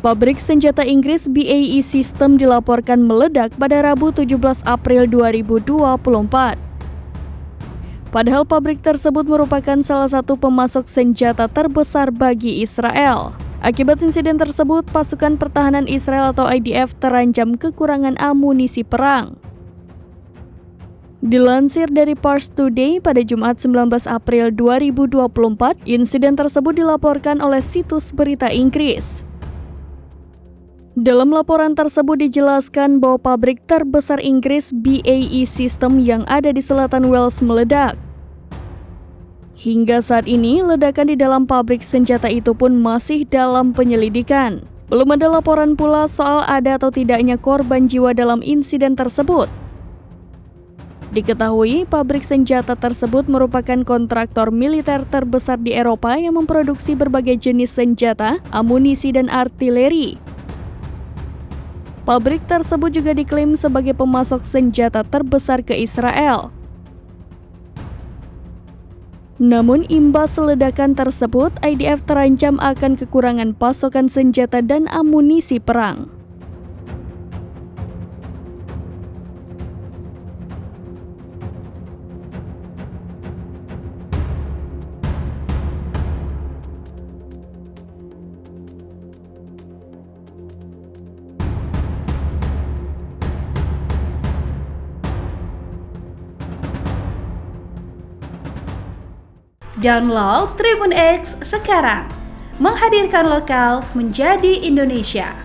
Pabrik senjata Inggris BAE System dilaporkan meledak pada Rabu 17 April 2024. Padahal pabrik tersebut merupakan salah satu pemasok senjata terbesar bagi Israel. Akibat insiden tersebut, pasukan pertahanan Israel atau IDF terancam kekurangan amunisi perang. Dilansir dari Pars Today pada Jumat 19 April 2024, insiden tersebut dilaporkan oleh situs berita Inggris. Dalam laporan tersebut dijelaskan bahwa pabrik terbesar Inggris BAE System yang ada di selatan Wales meledak. Hingga saat ini, ledakan di dalam pabrik senjata itu pun masih dalam penyelidikan. Belum ada laporan pula soal ada atau tidaknya korban jiwa dalam insiden tersebut. Diketahui, pabrik senjata tersebut merupakan kontraktor militer terbesar di Eropa yang memproduksi berbagai jenis senjata, amunisi, dan artileri. Pabrik tersebut juga diklaim sebagai pemasok senjata terbesar ke Israel. Namun imbas ledakan tersebut, IDF terancam akan kekurangan pasokan senjata dan amunisi perang. Download Tribun X sekarang, menghadirkan lokal menjadi Indonesia.